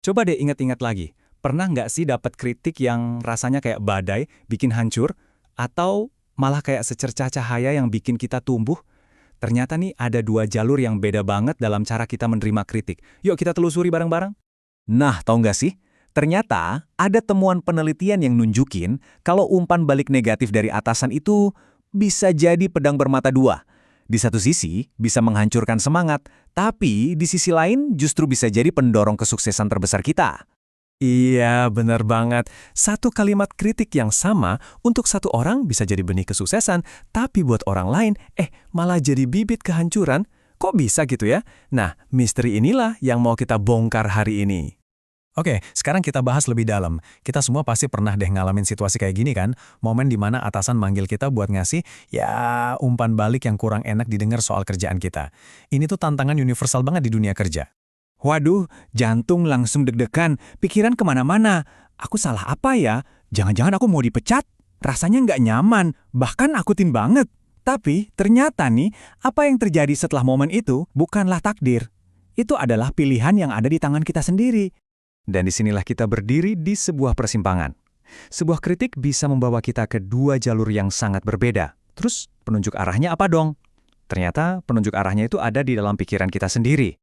Coba deh ingat-ingat lagi. Pernah nggak sih dapat kritik yang rasanya kayak badai, bikin hancur, atau malah kayak secercah cahaya yang bikin kita tumbuh? Ternyata nih ada dua jalur yang beda banget dalam cara kita menerima kritik. Yuk kita telusuri bareng-bareng. Nah, tahu nggak sih? Ternyata ada temuan penelitian yang nunjukin kalau umpan balik negatif dari atasan itu bisa jadi pedang bermata dua. Di satu sisi, bisa menghancurkan semangat, tapi di sisi lain justru bisa jadi pendorong kesuksesan terbesar kita. Iya, benar banget. Satu kalimat kritik yang sama untuk satu orang bisa jadi benih kesuksesan, tapi buat orang lain, malah jadi bibit kehancuran. Kok bisa gitu ya? Nah, misteri inilah yang mau kita bongkar hari ini. Oke, sekarang kita bahas lebih dalam. Kita semua pasti pernah deh ngalamin situasi kayak gini kan? Momen di mana atasan manggil kita buat ngasih, ya umpan balik yang kurang enak didengar soal kerjaan kita. Ini tuh tantangan universal banget di dunia kerja. Waduh, jantung langsung deg-degan, pikiran kemana-mana. Aku salah apa ya? Jangan-jangan aku mau dipecat? Rasanya nggak nyaman, bahkan akutin banget. Tapi ternyata nih, apa yang terjadi setelah momen itu bukanlah takdir. Itu adalah pilihan yang ada di tangan kita sendiri. Dan disinilah kita berdiri di sebuah persimpangan. Sebuah kritik bisa membawa kita ke dua jalur yang sangat berbeda. Terus, penunjuk arahnya apa dong? Ternyata penunjuk arahnya itu ada di dalam pikiran kita sendiri.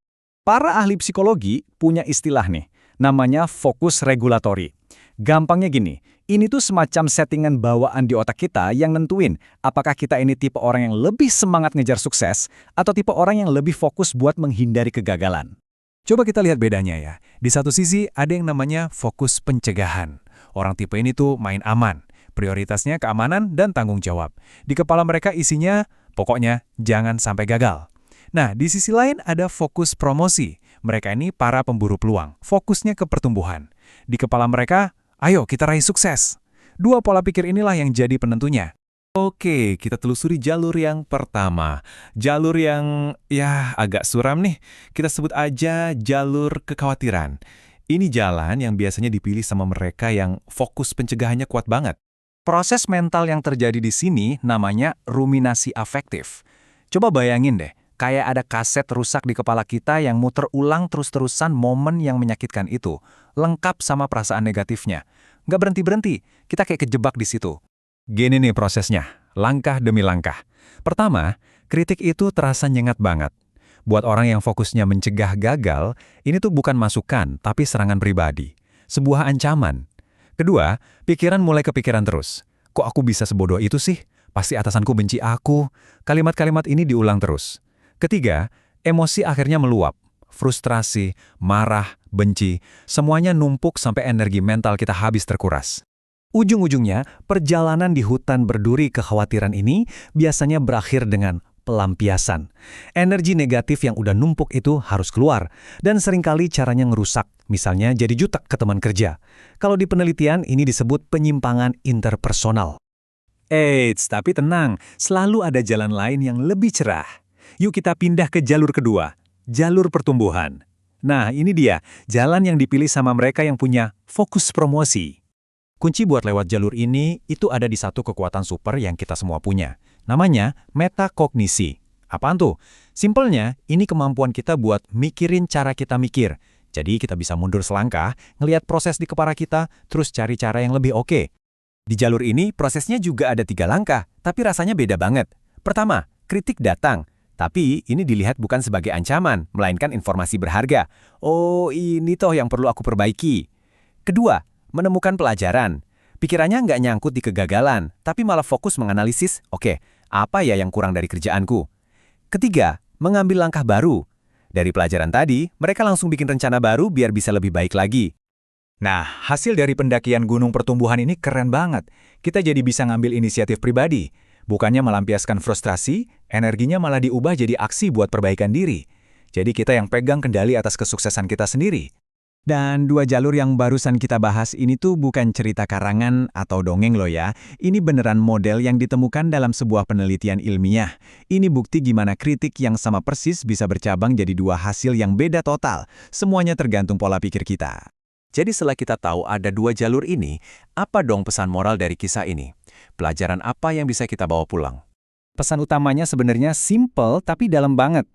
Para ahli psikologi punya istilah nih, namanya fokus regulatori. Gampangnya gini, ini tuh semacam settingan bawaan di otak kita yang nentuin apakah kita ini tipe orang yang lebih semangat ngejar sukses atau tipe orang yang lebih fokus buat menghindari kegagalan. Coba kita lihat bedanya ya. Di satu sisi ada yang namanya fokus pencegahan. Orang tipe ini tuh main aman. Prioritasnya keamanan dan tanggung jawab. Di kepala mereka isinya, pokoknya jangan sampai gagal. Nah, di sisi lain ada fokus promosi. Mereka ini para pemburu peluang, fokusnya ke pertumbuhan. Di kepala mereka, ayo kita raih sukses. Dua pola pikir inilah yang jadi penentunya. Oke, kita telusuri jalur yang pertama. Jalur yang, agak suram nih. Kita sebut aja jalur kekhawatiran. Ini jalan yang biasanya dipilih sama mereka yang fokus pencegahannya kuat banget. Proses mental yang terjadi di sini namanya ruminasi afektif. Coba bayangin deh. Kayak ada kaset rusak di kepala kita yang muter ulang terus-terusan momen yang menyakitkan itu. Lengkap sama perasaan negatifnya. Nggak berhenti-berhenti, kita kayak kejebak di situ. Gini nih prosesnya, langkah demi langkah. Pertama, kritik itu terasa nyengat banget. Buat orang yang fokusnya mencegah gagal, ini tuh bukan masukan, tapi serangan pribadi. Sebuah ancaman. Kedua, pikiran mulai kepikiran terus. Kok aku bisa sebodoh itu sih? Pasti atasanku benci aku. Kalimat-kalimat ini diulang terus. Ketiga, emosi akhirnya meluap. Frustrasi, marah, benci, semuanya numpuk sampai energi mental kita habis terkuras. Ujung-ujungnya, perjalanan di hutan berduri kekhawatiran ini biasanya berakhir dengan pelampiasan. Energi negatif yang udah numpuk itu harus keluar, dan seringkali caranya ngerusak, misalnya jadi jutek ke teman kerja. Kalau di penelitian, ini disebut penyimpangan interpersonal. Eits, tapi tenang, selalu ada jalan lain yang lebih cerah. Yuk kita pindah ke jalur kedua, jalur pertumbuhan. Nah, ini dia, jalan yang dipilih sama mereka yang punya fokus promosi. Kunci buat lewat jalur ini, itu ada di satu kekuatan super yang kita semua punya. Namanya metakognisi. Apaan tuh? Simpelnya, ini kemampuan kita buat mikirin cara kita mikir. Jadi kita bisa mundur selangkah, ngelihat proses di kepala kita, terus cari cara yang lebih oke. Di jalur ini, prosesnya juga ada 3 langkah, tapi rasanya beda banget. Pertama, kritik datang. Tapi ini dilihat bukan sebagai ancaman, melainkan informasi berharga. Oh, ini toh yang perlu aku perbaiki. Kedua, menemukan pelajaran. Pikirannya nggak nyangkut di kegagalan, tapi malah fokus menganalisis, oke, apa ya yang kurang dari kerjaanku? Ketiga, mengambil langkah baru. Dari pelajaran tadi, mereka langsung bikin rencana baru biar bisa lebih baik lagi. Nah, hasil dari pendakian Gunung Pertumbuhan ini keren banget. Kita jadi bisa ngambil inisiatif pribadi. Bukannya melampiaskan frustrasi, energinya malah diubah jadi aksi buat perbaikan diri. Jadi kita yang pegang kendali atas kesuksesan kita sendiri. Dan 2 jalur yang barusan kita bahas ini tuh bukan cerita karangan atau dongeng loh ya. Ini beneran model yang ditemukan dalam sebuah penelitian ilmiah. Ini bukti gimana kritik yang sama persis bisa bercabang jadi 2 hasil yang beda total. Semuanya tergantung pola pikir kita. Jadi setelah kita tahu ada 2 jalur ini, apa dong pesan moral dari kisah ini? Pelajaran apa yang bisa kita bawa pulang? Pesan utamanya sebenarnya simple tapi dalam banget.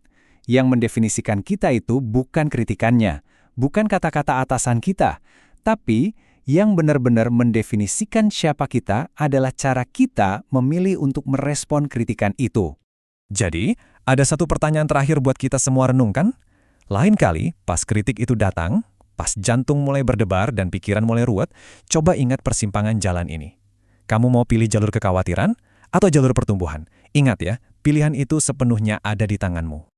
Yang mendefinisikan kita itu bukan kritikannya, bukan kata-kata atasan kita, tapi yang benar-benar mendefinisikan siapa kita adalah cara kita memilih untuk merespon kritikan itu. Jadi, ada satu pertanyaan terakhir buat kita semua renungkan. Lain kali, pas kritik itu datang, pas jantung mulai berdebar dan pikiran mulai ruwet, coba ingat persimpangan jalan ini. Kamu mau pilih jalur kekhawatiran atau jalur pertumbuhan? Ingat ya, pilihan itu sepenuhnya ada di tanganmu.